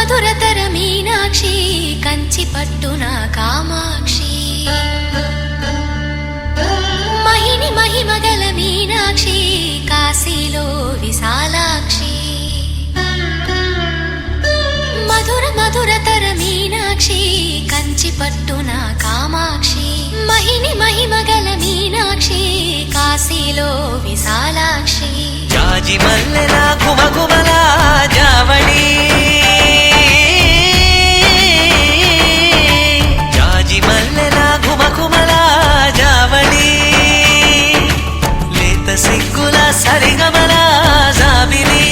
మధురతర మీనాక్షి కంచి పట్టున కామాక్షి మహిని మహిమగల మీనాక్షి కాశీలో విశాలాక్షి మధుర మధురతర మీనాక్షి కంచి పట్టున కామాక్షి మహిని మహిమగల మీనాక్షి కాశీలో విశాలాక్షి జాజి మల్లెల గుమగుమల జావళి జాజి మల్లెల గుమగుమల జావళి లేత సిగ్గుల సరిగమల జాబిలి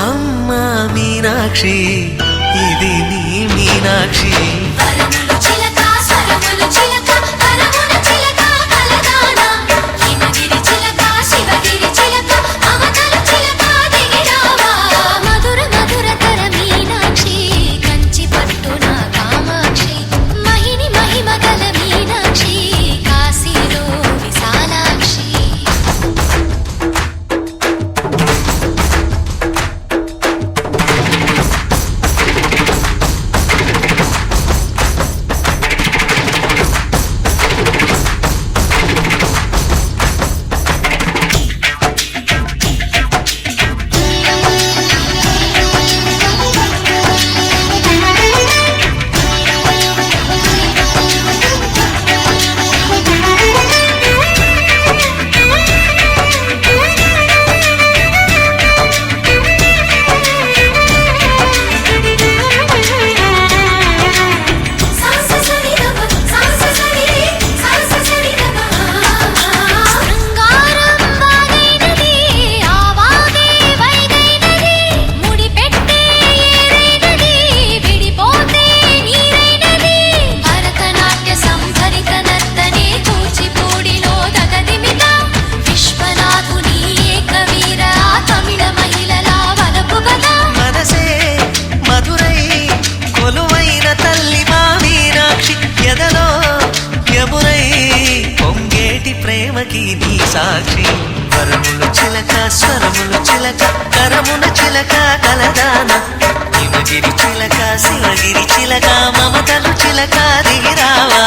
అమ్మ మీనాక్షి ఇది నీ మీనాక్షి ప్రేమకి నీ సాక్షి వరములు చిలక స్వరములు చిలక కరమున చిలక కలదాన హిమగిరి చిలక శివగిరి చిలక మమతలు చిలక దిగిరావా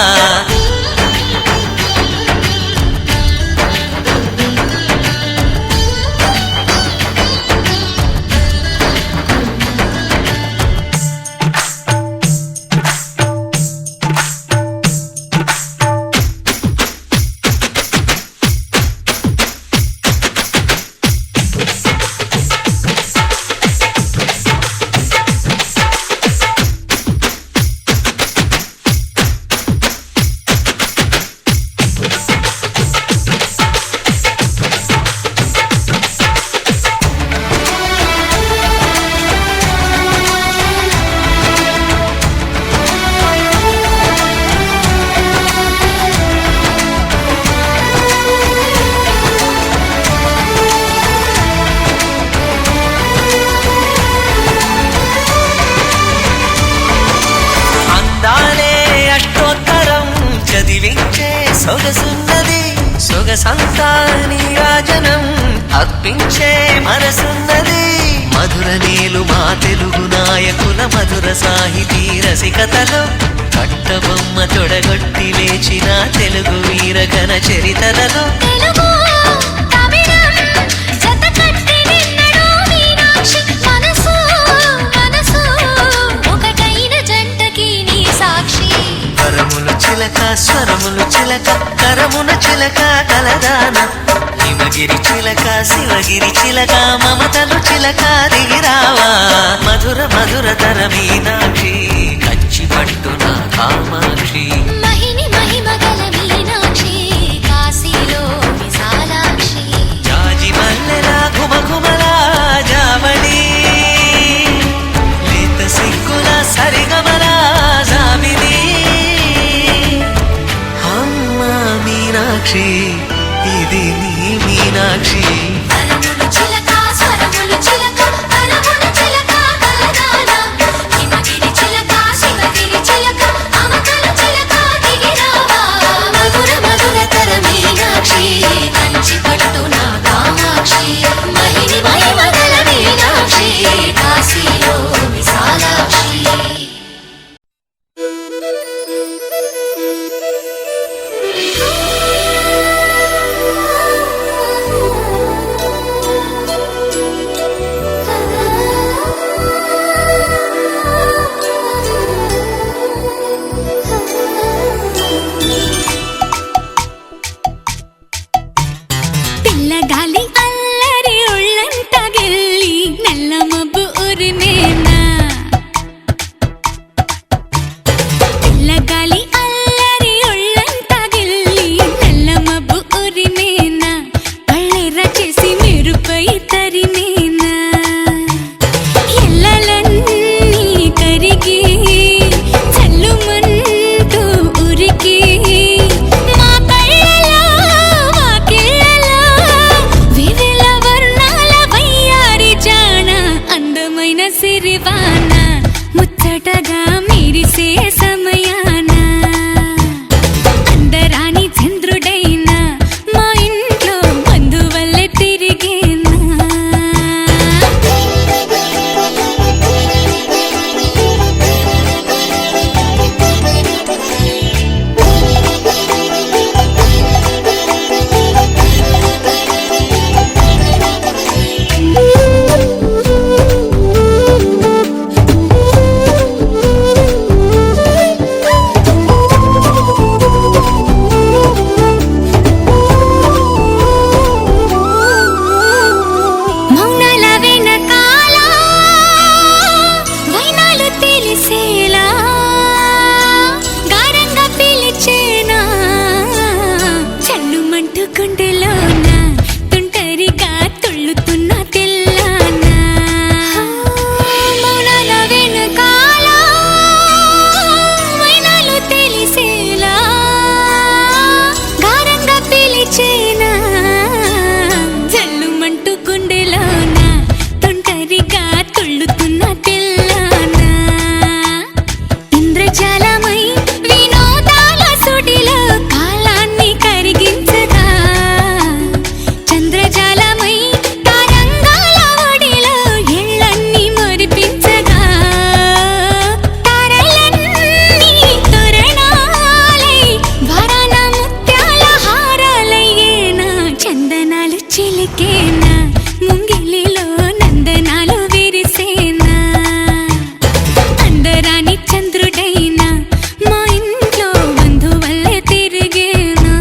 సొగసున్నది సొగసంతా నీరాజనం అర్పించే మనసున్నది మధుర నీలు మా తెలుగు నాయకుల మధుర సాహితీ రసికతలో కట్టబొమ్మ తొడగొట్టి లేచిన తెలుగు వీరగణ చరితలలో చిలక స్వరములు చిలక కరమున చిలక కలదాన హిమగిరి చిలక శివగిరి చిలక మమతలు చిలక దిగిరావా మధుర మధురతర మీనాక్షి కంచి పట్టున కామాక్షి మహిని మహిమగల మీనాక్షి కాశీలో విశాలాక్షి జాజి మల్లెల గుమగుమల జావళి లేత సిగ్గుల సరిగమల జాబిలి మీనాక్షి ఇది నీ మీనాక్షి వరములు చిలక స్వరములు చిలక కరమున చిలక కలదాన హిమగిరి చిలక శివగిరి చిలక మమతలు చిలక దిగిరావా మధుర మధురతర మీనాక్షి కంచి పట్టున కామాక్షి మహిని మహిమగల మీనాక్షి కాశీ చల్లగాలి అల్లరి ఒళ్ళంతా గిల్లి నల్ల మబ్బు ఉరిమేనా కళ్ళెర్ర చేసి మెరుపై తరిమేనా ఎల్లలన్నీ కరిగి చల్లుమంటూ ఉరికి మా కళ్ళలో వాకిళ్ళలో వివిల వర్ణాల వయ్యారి జాణ అందమైన సిరివాన ముచ్చటగా మెరిసే సమయాన అందరాని చంద్రుడైనా మా ఇంట్లో బంధువల్లే తిరిగేనా మౌనాల వెనకాల వైనాలు తెలిసేలా గారంగా పిలిచేనా చల్లుమంటూ గుండెలోన తుంటరిగా తుళ్ళుతున్న తెల్లాన మౌనాల వెనకాల వైనాలు తెలిసేలా గారంగా పిలిచేనా జల్లుమంటూ గుండెలోన తొంటరిగా తుళ్ళుతున్న తెల్లాన ఇంద్రజాలమై వినోదాల సుడిలో కాలాన్ని కరిగించగా చంద్రజాలమై తరంగాల ఒడిలో ఎళ్ళన్నీ మురిపించగా తారలన్నీ తోరణాలై వరాన ముత్యాల హారాలయ్యేనా చందనాలు చిలికేనా ముంగిలిలో నందనాలు విరిసేనా అందరాని చంద్రుడైనా మా ఇంట్లో బంధువల్లే తిరిగేనా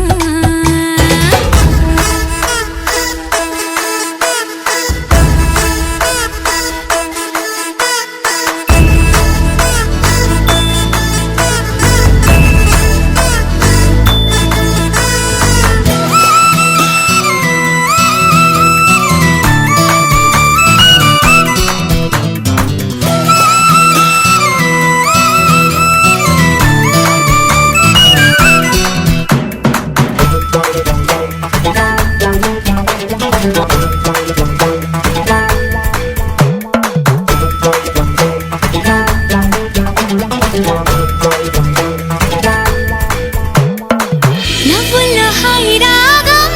నవ్వుల్లో హాయి రాగం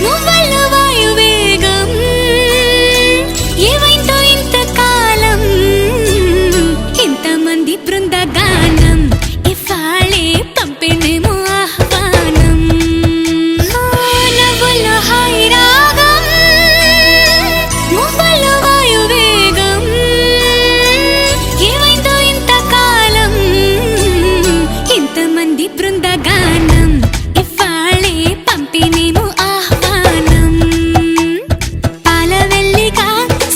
మువ్వల్లో వాయువేగం ఏవైందో ఇంతకాలం ఇంతమంది బృందగానం ఇవాళే పంపిణేమో ఆహ్వానం నవ్వుల్లో హాయి రాగం మువ్వల్లో వాయువేగం ఏవైందో ఇంతకాలం ఇంతమంది బృందగానం ఇవాళే పంపిణేమో ఆహ్వానం పాలవెల్లిగా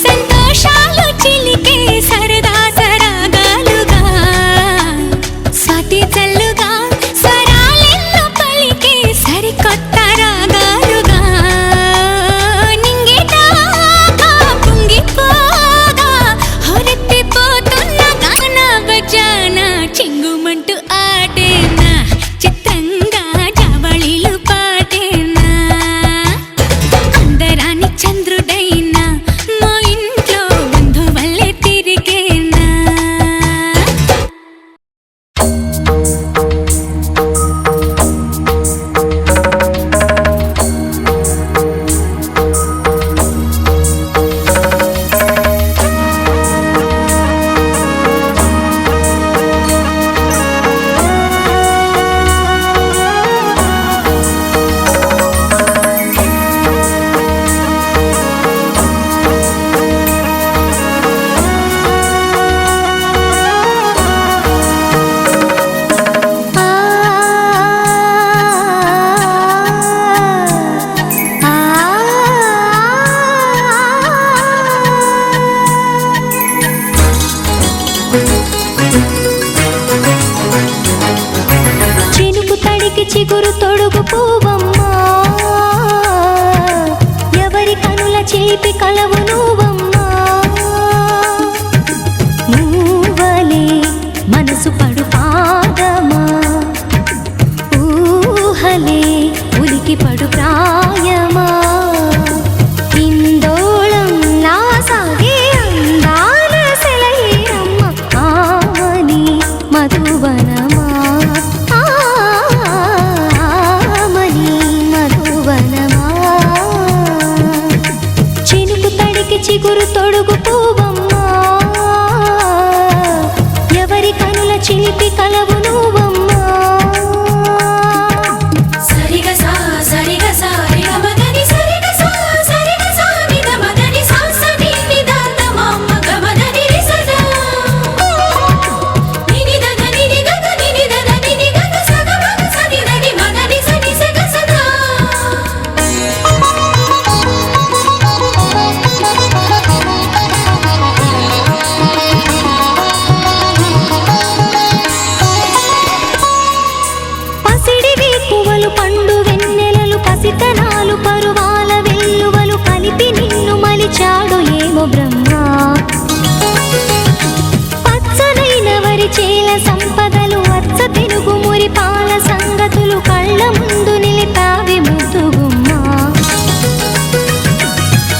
సంతోషాలు చిలికే సరదా సరాగాలుగా తడికి చిగురు తొడుగు పూవమ్మా, ఎవరి కనుల చిలిపి కలవు నువ్వమ్మా. నువ్వలే మనసు పడు పాదమా, ఊహలే ఉలికి పడు ప్రాయమా. ఇందోళం నా సాగే అందాల సెలయేరమ్మ, ఆమని మధువనమా, ఆమని మధువనమా. చినుకు తడికి చిగురు తొడుగు పూవమ్మా, ఎవరి కనుల చిలిపి కలవు నువ్వమ్మా. పండు వెన్నెలలు పసితనాలు పరువాల వెల్లువలు కలిపి నిన్ను మలిచాడు ఏమో బ్రహ్మ. పచ్చనైన వరి చేల సంపదలు అచ్చ తెనుగు మురి పాల సంగతులు కళ్ళ ముందు నిలిపావి ముద్దుగుమ్మా.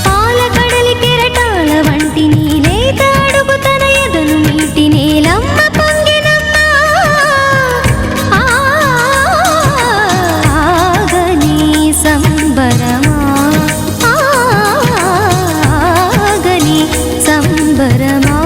పాల కడలి కెరటాల వంటి నీలేత అడుగు తన ఎదను నీటి నేలమ్మ పొంగినమ్మా. సంబరమా, ఆగని సంబరమా.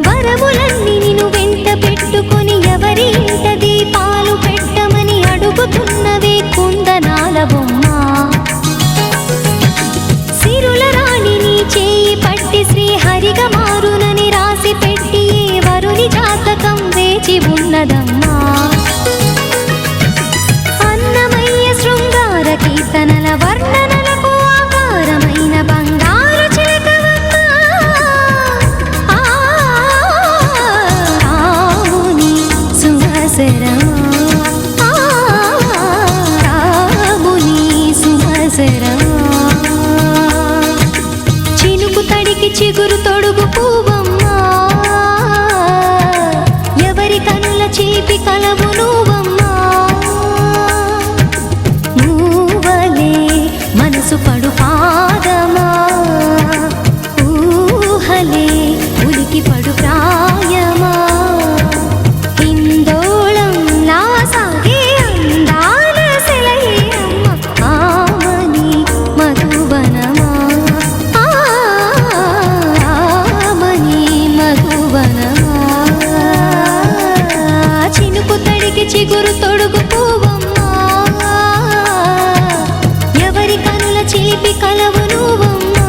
వరములన్నీ నిన్ను వెంట పెట్టుకొని ఎవరి ఇంట దీపాలు పెట్టమని అడుగుతున్నవే కుందనాల బొమ్మ. సిరుల రాణి నీ చేయి పట్టి శ్రీహరిగా మారునని రాసి పెట్టి ఏ వరుని జాతకం వేచి ఉన్నదమ్మా. అన్నమయ్య శృంగార కీర్తనల వర్ణనలకు ఆకారమైన బంగారు చిలకవమ్మా. రాముని సుమసరమా, రాముని సుమసరమా. చినుకు తడికి చిగురు తొడుగు పూవమ్మా, ఎవరి కనుల చిలిపి కలవు నువ్వమ్మా. నువ్వలే మనసు పడు పాదమా, ఊహలే ఉలికి పడు ప్రాయమా. ఇందోళం నా సాగే అందాల సెలయేరమ్మ, ఆమని మధువనమా, ఆమని మధువనమా. చినుకు తడికి చిగురు తొడుగు పూవమ్మా, ఎవరి కనుల చిలిపి కలవు నువ్వమ్మా.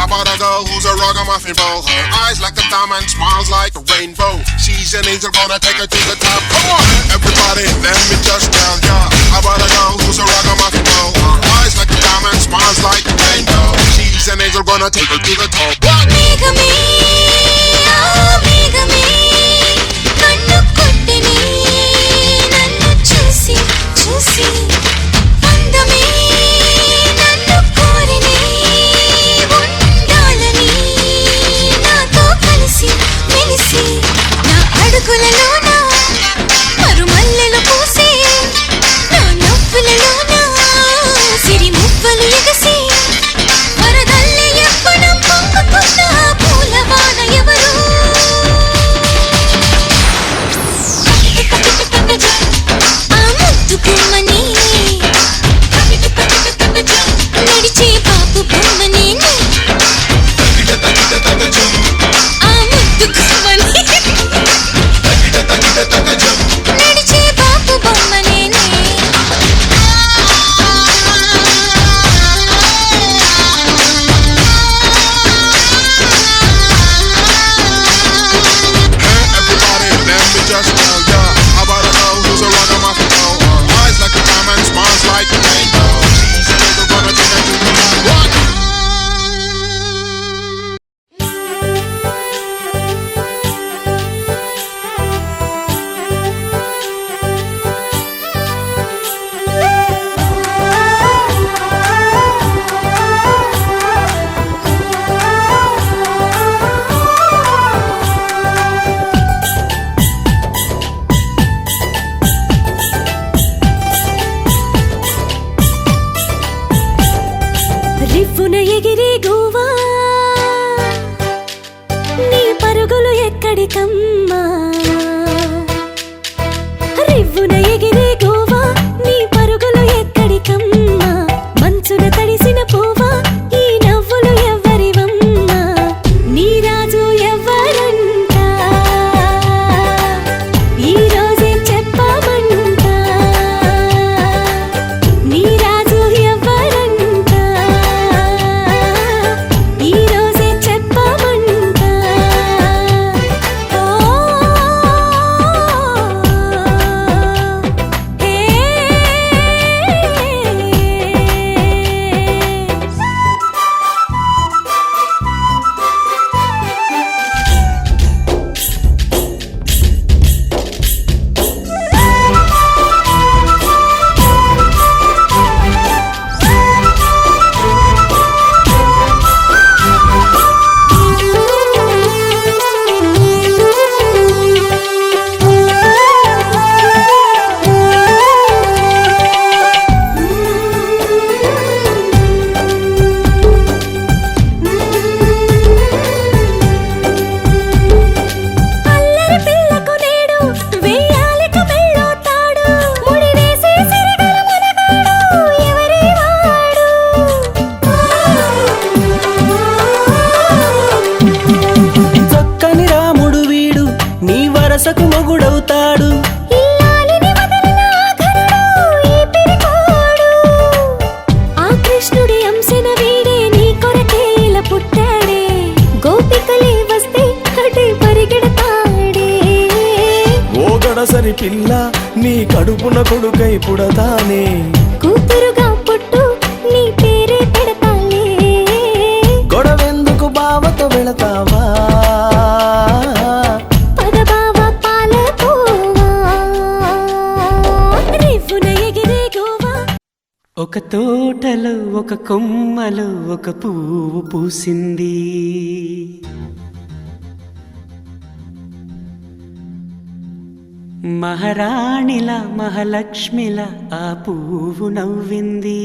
bought a girl who's a ragamuffin ball. Her eyes like a diamond, smiles like a rainbow. She's an angel, gonna take her to the top. Come on, everybody, let me just tell ya. I bought a girl who's a ragamuffin ball. Her eyes like a diamond, smiles like a rainbow. She's an angel, gonna take her to the top. What? మేఘమే ఆ మేఘమే కన్ను కొట్టిని నన్ను చూసి చూసి అందమే నన్ను కోరిని ఉండాలని నాతో కలిసి మెలిసి నా అడుగులలోన మరుమల్లెలు పూసి నా నవ్వులలోన సిరి మువ్వలు ఎగసి వరదల్లే ఎప్పడం పొంగుతున్న పూలవాన ఎవరు ఆ ముద్దు బొమ్మని నడిచే బాబు బొమ్మని ఆ ముద్దు బొమ్మని నడిచే బాబు బొమ్మని Everybody, let me just tell ya. I bought a girl who's a ragamuffin ball. Her eyes like a diamond, smiles like a rainbow. She's an angel, gonna take her to the top. What? రివ్వున ఎగిరే గోవా నీ పరుగులు ఎక్కడికమ్మా రివ్వున ఎగిరే గోవా నీ పరుగులు ఎక్కడికమ్మా మంచున తడిసిన పోవా ఈ నవ్వులు ఎవ్వరివమ్మా నీ రాజు ఎవ్వరంట ఈ రోజే చెప్పమంట నీ రాజు ఎవ్వరంట ఈ రోజే చెప్పమంట ఓ హే అల్లరి పిల్లకు నేడు వెయ్యాలిక మెళ్ళోతాడు ముడి వేసే సిరిగల మనగాడు ఎవరి వాడు చక్కని రాముడు వీడు నీ వరసకు మొగుడవుతాడు ఇల్లాలిని వదలిన ఆఖరుడు ఈ పిరికోడు ఆ కృష్ణుడి అంశన వీడే నీ కొరకే ఇలా పుట్టాడే గోపికలే వస్తే అటే పరిగెడతాడే ఓ గడసరి పిల్ల నీ కడుపున కొడుకై పుడతానే కూతురుగా పుట్టు నీ పేరే పెడతాలే గొడవెందుకు బావతో వెళతావా పదబావ పాలకోవా రివ్వున ఎగిరే గోవా ఒక తోటలో ఒక కొమ్మలో ఒక పువ్వు పూసింది మహారాణిల మహాలక్ష్మిల ఆ పువ్వు నవ్వింది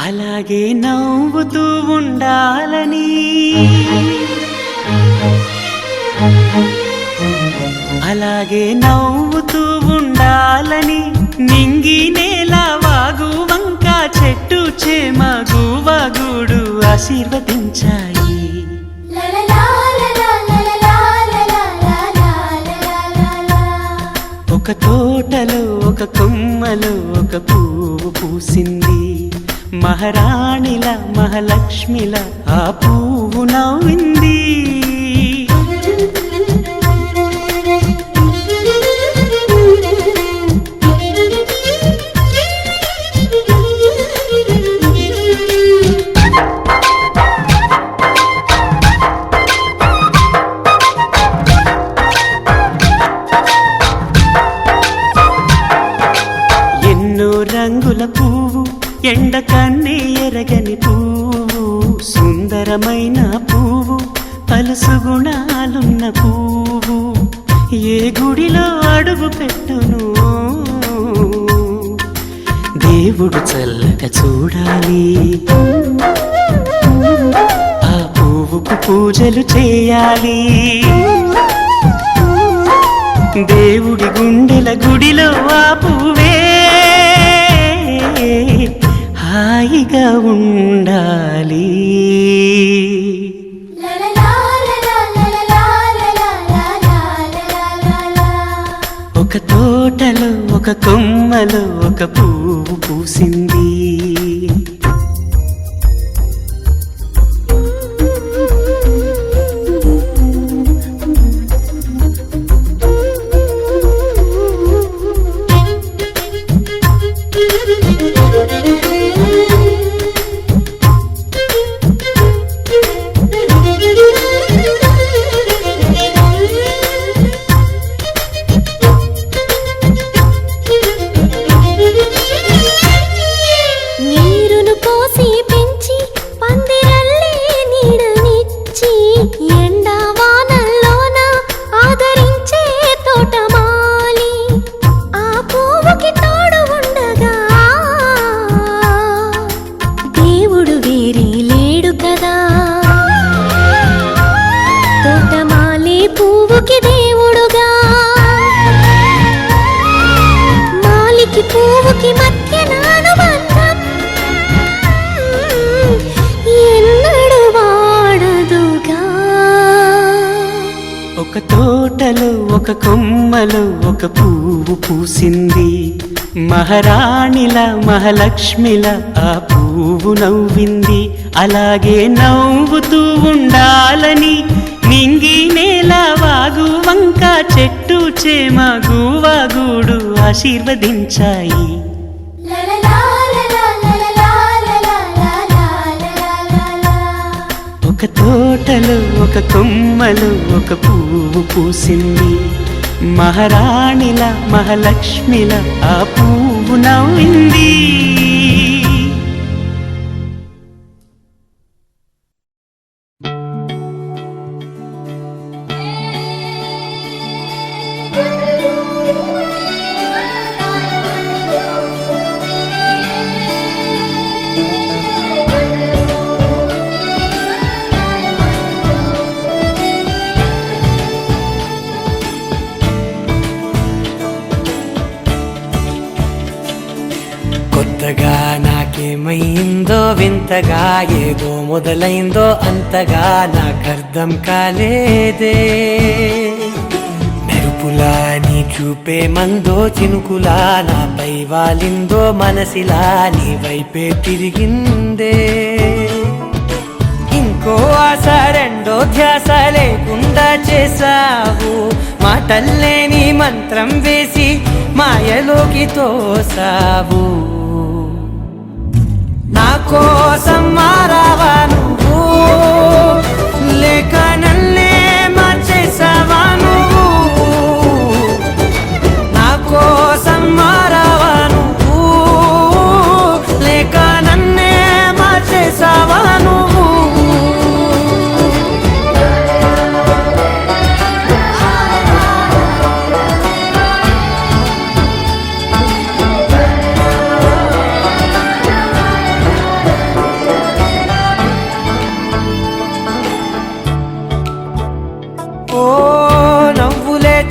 అలాగే నవ్వుతూ ఉండాలని అలాగే నవ్వుతూ ఉండాలని నింగి నేల వాగు వంక చెట్టు చేమ గువగూడు ఆశీర్వదించాయి ఒక తోటలో ఒక కొమ్మలో ఒక పువ్వు పూసింది పూసింది మహారాణిల మహాలక్ష్మిల ఆ పువ్వు నవ్వింది రంగుల పువ్వు ఎండ కన్నే ఎరగని పువ్వు సుందరమైన పువ్వు పలుసు గుణాలున్న పువ్వు ఏ గుడిలో అడుగు పెట్టును దేవుడు చల్లగా చూడాలి ఆ పువ్వుకు పూజలు చేయాలి దేవుడి గుండెల గుడిలో ఆ పువ్వే హాయిగా ఉండాలి ఒక తోటలో ఒక కొమ్మలో ఒక పువ్వు పూసింది ఒక తోటలో ఒక కొమ్మలో ఒక పువ్వు పూసింది మహారాణిల మహాలక్ష్మిల ఆ పువ్వు నవ్వింది అలాగే నవ్వుతూ ఉండాలని నింగి నేల వాగు వంక చెట్టు చేమ గువాగూడు ఆశీర్వదించాయి ఒక తోటలో ఒక కొమ్మలో ఒక పువ్వు పూసింది మహారాణిల మహాలక్ష్మిల ఆ పువ్వు నవ్వింది కొత్తగా నాకేమైందో వింతగా ఏదో మొదలైందో అంతగా నాకర్థం కాలేదే మెరుపులా నీ చూపే మందో చినుకులా నాపై వాలిందో మనసిలా నీ వైపే తిరిగిందే ఇంకో ఆశ రెండో ధ్యాస లేకుండా చేసావు మాటల్లే నీ మంత్రం వేసి మాయలోకి తోసావు నా కోసం మారావా నువ్వు లేక నన్నే మార్చేసావా నువ్వు నా కోసం మారావా నువ్వు లేక నన్నే మార్చేసావా నువ్వు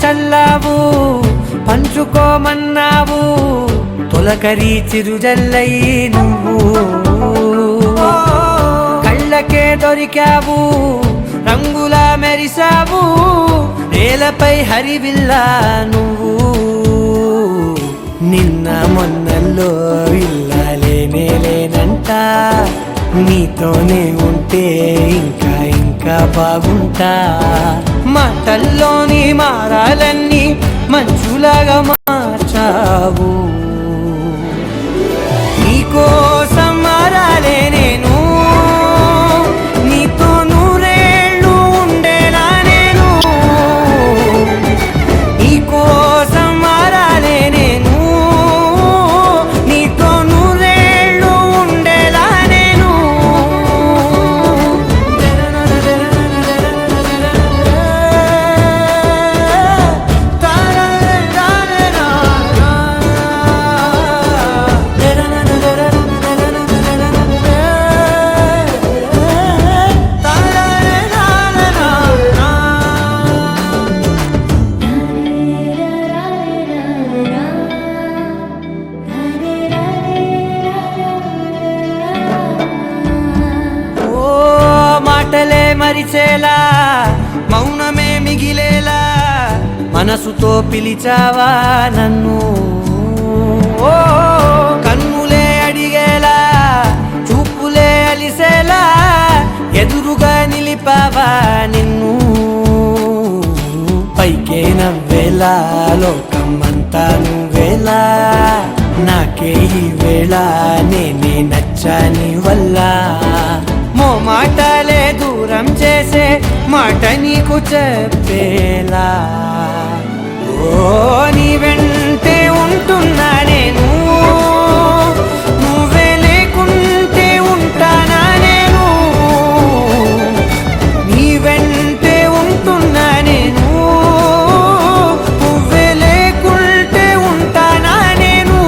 చల్లావు పంచుకోమన్నావు తొలకరి చిరుజల్లై నువ్వు కళ్ళకే దొరికావు రంగులా మెరిసావు నేలపై హరివిల్లా నువ్వు నిన్న మొన్నల్లో ఇల్లాలే నీతోనే ఉంటే ఇంకా ఇంకా బాగుంటా మాటల్లోని మారాలన్నీ మంచులాగా మార్చావు నీకోసం మారాలే నేను నీతో నూరేళ్ళు ఉండేలా నేను నీకోసం మారాలే నేను నీతో నూరేళ్ళు ఉండేలా నేను ఓ మాటలే మరిచేలా మౌనమే మిగిలేలా మనసుతో పిలిచావా నన్ను ఓ కన్నులే అడిగేలా చూపులే అలిసేలా ఎదురుగా నిలిపావా నిన్ను పైకే నవ్వేలా లోకమంతా నువ్వేలా నాకే ఈ వేళ నేనే నచ్చాని వల్ల మాటలే దూరం చేసే మాట నీకు చెప్పేలా ఓ నీ వెంటే ఉంటున్నా నేను నువ్వే లేకుంటే ఉంటానా నేను నీ వెంటే ఉంటున్నా నేను నువ్వే లేకుంటే ఉంటానా నేను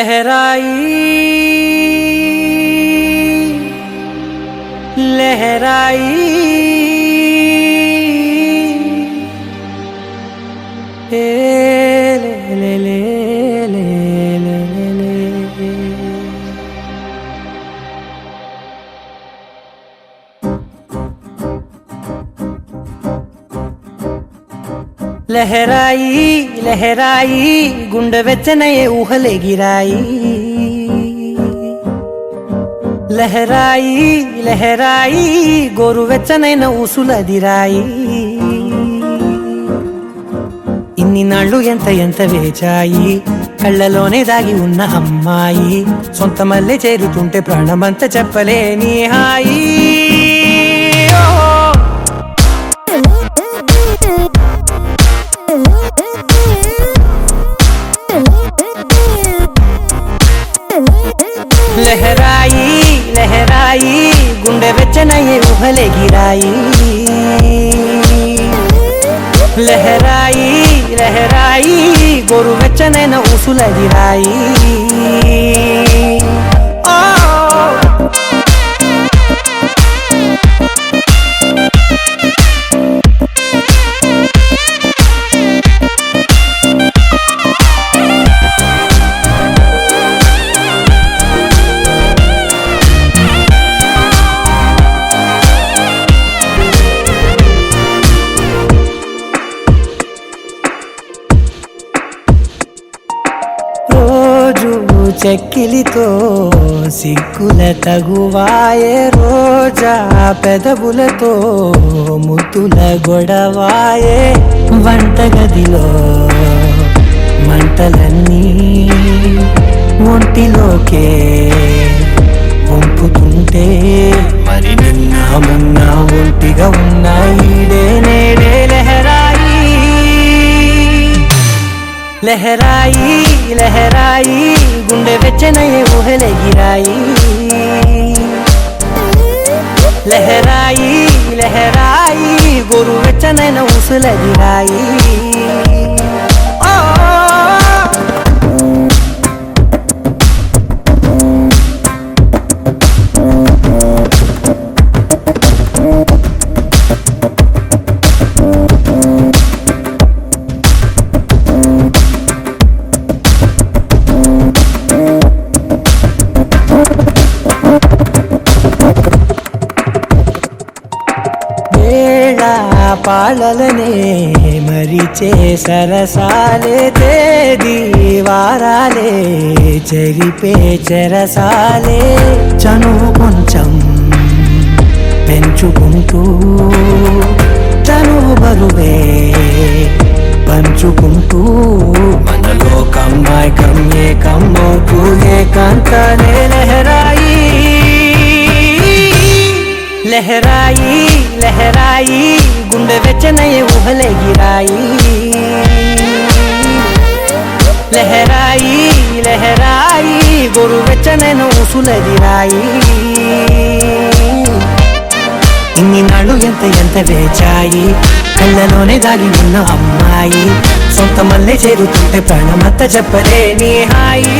लहराई लहराई ए ले ले ले ले ले ले लहराई लहराई गुंड వెచ్చనయే ఊహలే గిరాయి లహరాయి లహరాయి గోరు వెచ్చనైన ఊసులదిరాయి ఇన్ని నాళ్ళు ఎంత ఎంత వేచాయి కళ్ళలోనే దాగి ఉన్న అమ్మాయి సొంత మల్లె చేరుతుంటే ప్రాణమంతా చెప్పలేని హాయి లహరాయి లహరాయి గుండె వెచ్చనయ్యే ఊహలే గిరాయి లహరాయి లహరాయి గోరు వెచ్చనైన ఊసులదిరాయి చెక్కిలితో సిగ్గుల తగువాయే రోజా పెదవులతో ముద్దుల గొడవాయే వంటగదిలో మంటలన్నీ ఒంటిలోకే వంపుతుంటే మరి నిన్న మొన్న ఒంటిగా ఉన్నాయి నేడే లహరాయి లహరాయి లహరాయి గుండె వెచ్చనయ్యే ఊహలే గిరాయి లహరాయి లహరాయి గోరు వెచ్చనైన ఊసులదిరాయి పాలలనే మరిచే సరసాలే తేదీ వారాలే చెరిపే చెరసాలే చనువు కొంచెం పెంచుకుంటూ చనువు బరువే పంచుకుంటూ మనలో కమ్మాయికం ఏకమ్మవుతూ ఏకాంతనే లహరాయి లహరాయి లహరాయి గుండె వెచ్చనయ్యే ఊహలే గిరాయి లహరాయి లహరాయి గోరు వెచ్చనైన ఊసులదిరాయి ఇన్ని నాళ్ళు ఎంత ఎంత వేచాయి కళ్ళలోనే దాగి ఉన్న అమ్మాయి సొంత మల్లె చేరుతుంటే ప్రాణమంతా చెప్పలేని హాయి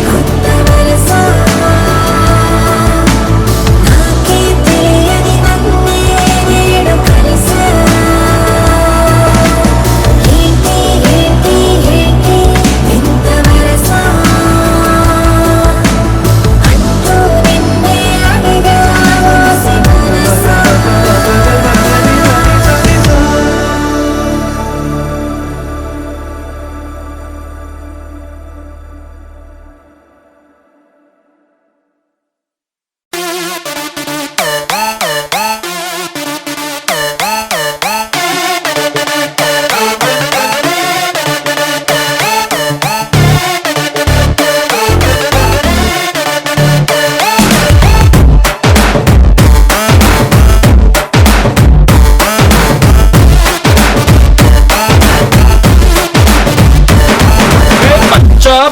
కొత్త వరస నాకే తెలియని నన్నే నేడు కలిసా ఏంటి ఏంటి ఏంటి ఇంత వరస అంటూ నిన్నే అడిగా ఓసి మనసా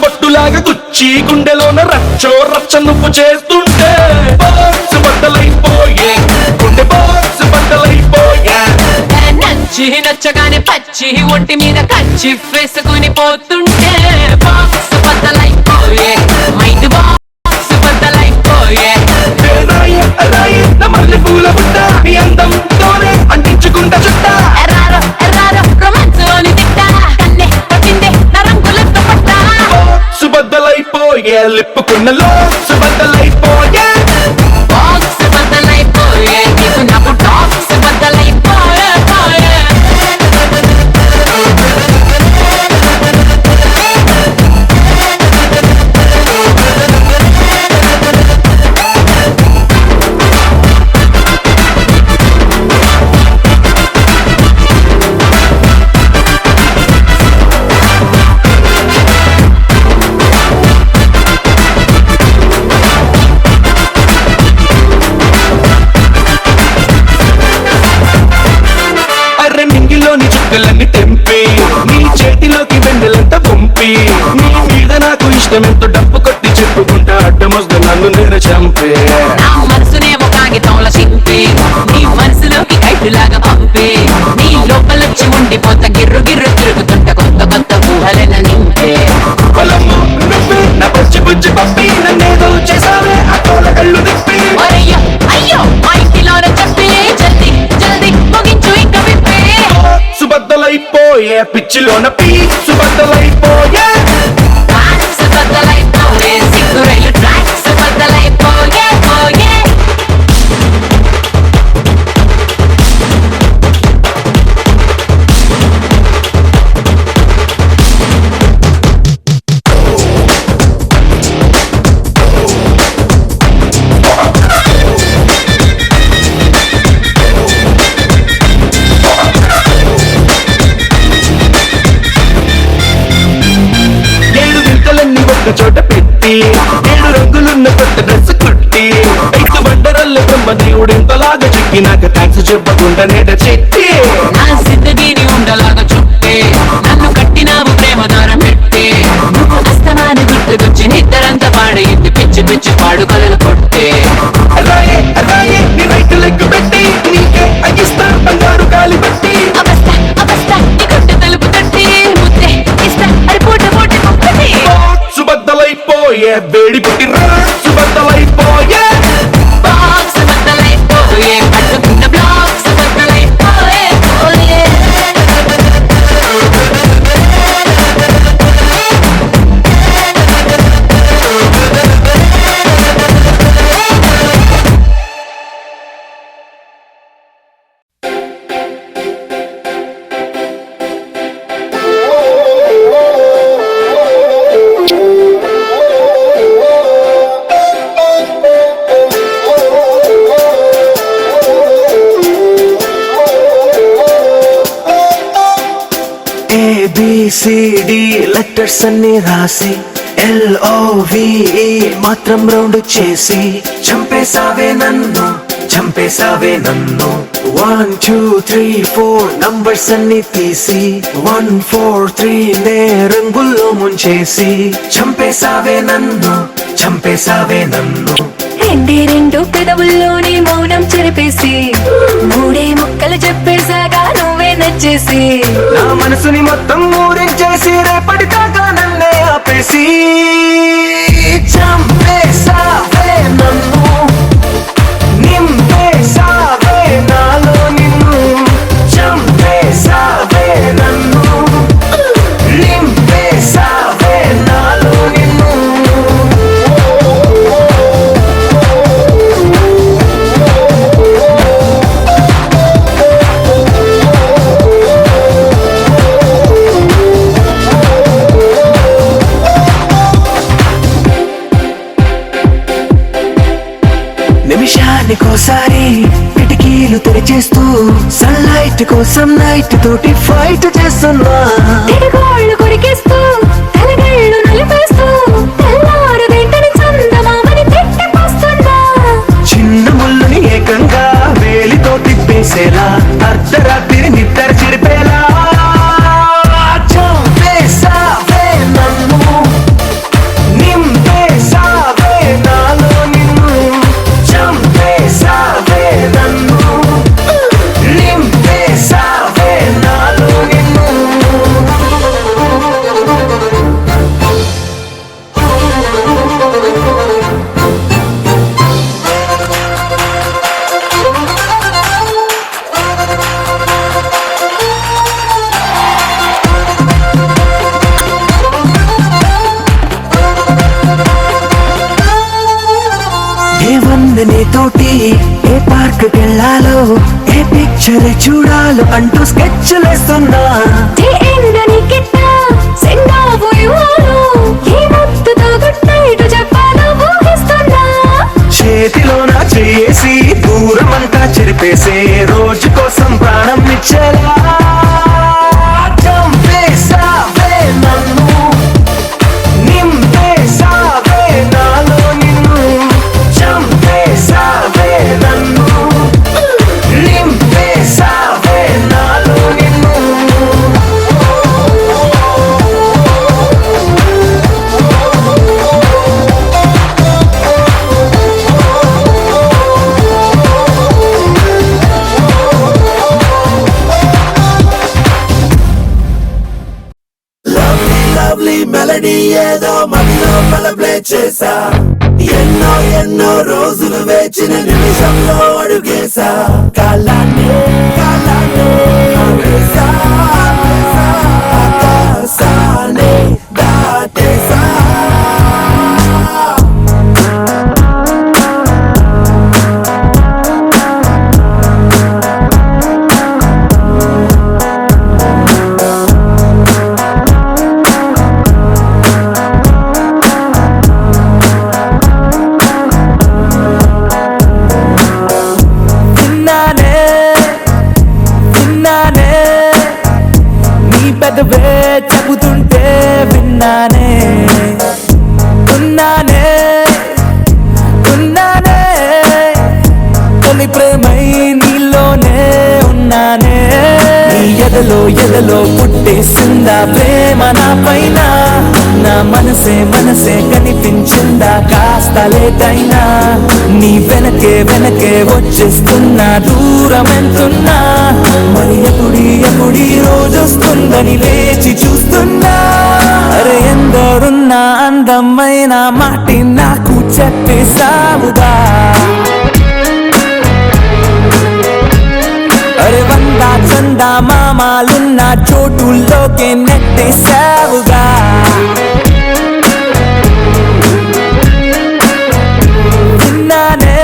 బొట్టులాగా గుచ్చి గుండెలోన రచ్చో రచ్చ నువ్వు చేస్తుంటే బాక్స్ బద్దలైపోయే గుండె బాక్స్ బద్దలైపోయే నచ్చి నచ్చగానే పచ్చి ఒంటి మీద కచ్చి వేసుకుని పోతుంటే బాక్స్ బద్దలైపోయే మైండ్ బాక్స్ బద్దలైపోయే మల్లె పూల బుట్ట నీ అందంతోనే అంటించుకుంటా చుట్టా ఎర్రారో ఎర్రారో రొమాన్స్ అని తిట్టా కన్నే పట్టిందే నా రంగులతో పట్టా సుబద్దలైపోయే లిప్పుకున్న లో సుబద్దలైపోయే బాక్స్ బద్దలైపోయే నీకు నాకు టాక్స్ బద్దలైపోయే పోయే అర్రె మింగిలోని చుక్కలన్నీ తెంపి నీ చేతిలోకి వెన్నెలంత పంపి నీ మీద నాకు ఇష్టమెంతో డప్పు కొట్టి చెప్పుకుంటా అడ్డమొస్తు నన్ను నేను చంపే నా మనసునేమో కాగితంలో చింపి నీ మనసులోకి కైటులాగా పంపి నీ లోపలొచ్చి ఉండిపోత గిర్రు గిర్రు తిరుగుతుంట కొత్త కొత్త ఊహలెన నింపే పొలము నువ్వే నా బుజ్జి బుజ్జి పప్పి నన్నేదో చేసావే ఆ తోల కళ్ళు తిప్పి అయ్యో అయ్యో మా ఇంటిలోన చెప్పి జల్దీ జల్దీ ముగించు ఇక విప్పి సుబద్దలైపోయే పిచ్చిలోన పీ సుబద్దలైపోయే ట్రాక్స్ బద్దలైపోయే సిగ్గు రైలు ట్రాక్స్ బద్దలైపోయే పోయే ఏడు వింతలన్నీ ఒక్క చోట పెట్టి ఏడు రంగులున్న కొత్త డ్రెస్ కుట్టి ఐదు బండరల్ల బ్రహ్మదేవుడు ఇంతలాగా చిక్కినాక థ్యాంక్స్ చెప్పకుండా నేట చెట్టి నా సిద్ధగిరి ఉండలాగా చుట్టే నన్ను కట్టినావు ప్రేమ దారం పెట్టి నువ్వు అస్తమాన గుర్తుకొచ్చి నిద్దరంతా పాడయింది పిచ్చి పిచ్చి పాడు కలలు కొట్టే అలాగే అలాగే నీ రైట్ లెగ్ పెట్టి నీకే అగిస్తా బంగారు గాలి పెట్టి అవస్థ అవస్థ నీ కొట్టు తలుపు తట్టి ముద్దే ఇస్తా అది పూట పూట ముక్కటి సుబద్దలైపోయే వేడి పుట్టి రా సుబద్దలైపోయే బాక్స్ బద్దలైపోయే పట్టుకున్న బ్లాక్స్ బద్దలైపోయే పోయే ఏబిసిడి లెటర్స్ అన్ని రాసి LOVE మాత్రం రౌండ్ చేసి చంపేసావే నన్ను చంపేసావే నన్ను 1 2 3 4 నంబర్స్ అన్ని తీసి 1 4 3 నే రంగుల్లో ముంచేసి చంపేసావే నన్ను చంపేసావే నన్ను రెండు పెదవుల్లోని మౌనం చెరిపేసి మూడే ముక్కలు చెప్పేసాగా నువ్వే నచ్చేసి నా మనసుని మొత్తం ఊరించేసి రేపటి దాకా నన్నే ఆపేసి చంపేసావే నన్ను నింపేసావే నాలో నిన్ను చంపేసావే నన్ను నింపేసావే నాలో నిన్ను నిమిషానికోసారి కిటికీలు తెరిచేస్తూ సన్లైట్ కోసం నైట్ తోటి ఫైట్ చేస్తున్నా తిరగోళ్ళు కొరికేస్తూ తలగళ్ళు నలిపేస్తూ తెల్లారు వెంటనే చందమామని తిట్టిపోస్తున్నా చిన్న ముళ్ళుని ఏకంగా వేలితో తిప్పేసేలా అర్ధరాత్రి నిద్ర చెరిపేలా చంపేసావే నన్ను నింపేసావే నాలో నిన్ను చంపేసావే నన్ను నింపేసావే నాలో నిన్ను ఏ వందనే తోటి ఏ పార్క్ కెళ్ళాలో ఏ పిక్చర్ చూడాలో అంటూ స్కెచ్లేస్తున్నా ఏ ఎండని కిట్ట సెండావు ఇవ్వాలో ఏ ముద్దుతో గుడ్ నైట్ చెప్పాలో ఊహిస్తున్నా చేతిలో నా చేసి దూరమంతా చెరిపేసే రోజు కోసం ప్రాణం ఇచ్చేలా చంపేసావే నన్ను నింపేసావే నాలో నిన్ను చంపేసావే నన్ను నింపేసావే నాలో నిన్ను లవ్లీ మెలడీ ఏదో మనలో ప్లే చేసా ఎన్నో ఎన్నో రోజులు వేచిన నిమిషంలో అడుగేసా కాలాన్ని ఆపేసా, ఆకాశాన్ని దాటేసా పెదవే చెబుతుంటే విన్నానే ఉన్నానే తొలి ప్రేమై నీలోనే ఉన్నానే నీ ఎదలో పుట్టేసిందా ప్రేమ నా పైన నా మనసే కనిపించిందా కాస్త లేటైనా నీ వెనకే వచ్చేస్తున్నా దూరం ఎంతున్నా మరి ఎప్పుడీ రోజు వస్తుందని వేచి చూస్తున్నా అరే ఎందరున్నా అందమైన మాటి నాకు చెప్పేసావుగా అరే వందా చందా మామాలున్న చోటుల్లోకే నెట్టేసావుగా విన్నానే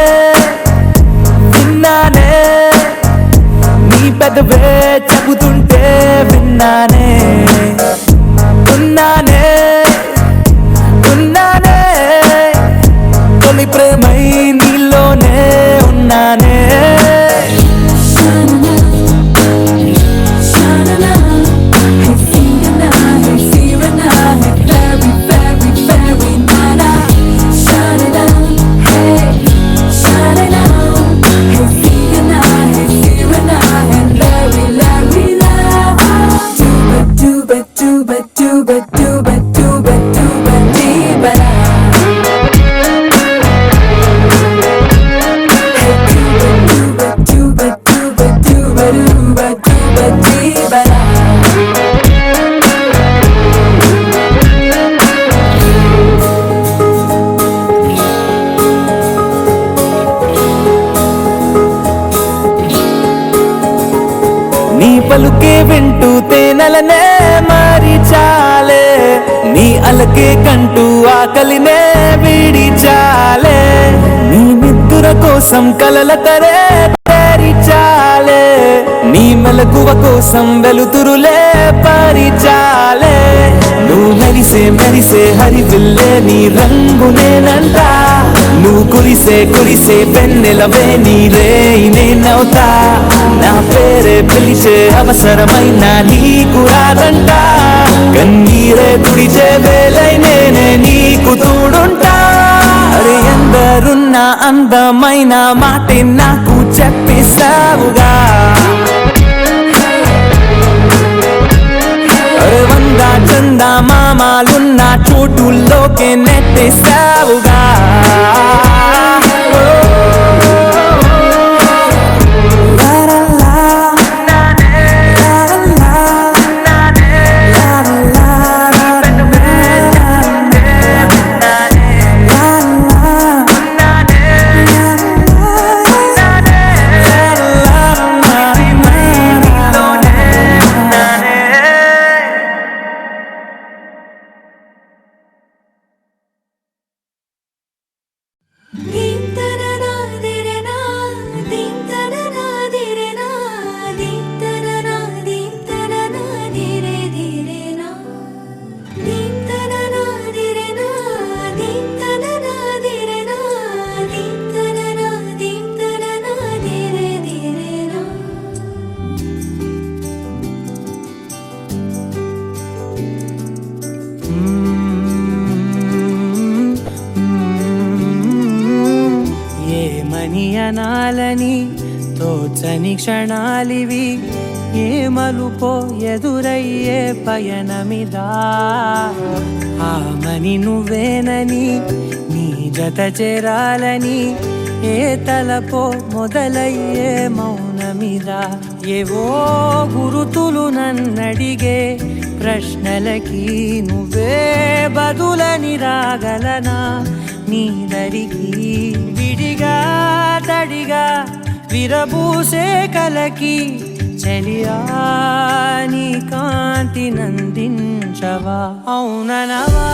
నీ పెదవే చెబుతుంటే విన్నానే ఉన్నానే తొలి ప్రేమై నీలోనే ఉన్నానే Hey, నెలనే మరిచాలే నీ అలకే కంటూ ఆకలినే విడిచాలే నీ నిద్ర కోసం కలల తరే తెరిచాలే నీ మెలకువ కోసం వెలుతురులే పరిచాలే నువ్వు మెరిసే హరివిల్లే నీ రంగునేనంట నువ్వు కురిసే వెన్నెలవే నీ రేయి నేనవుతా నా పేరే పిలిచే అవసరమైన నీకు రాదంట కన్నీరే తుడిచే వేలై నేనే నీకు తోడుంటా అరే ఎందరున్న అందమైన మాటే నాకు చెప్పిస్తావుగా అరే వంద చందా మామాలున్న చోటుల్లోకే నెట్టేస్తావుగా అనాలని తోచని క్షణాలివి ఏ మలుపో ఎదురయ్యే పయనమిదా ఆమని నువ్వేనని నీ జత చేరాలని ఏ తలపో మొదలయ్యే మౌనమిదా ఏవో గురుతులు నన్నడిగే ప్రశ్నలకి నువ్వే బదులని రాగలనా నీ దరికి విడిగా తడిగా విరబూసే కలకి చలియా నీ కాంతి నందించవా అవుననవా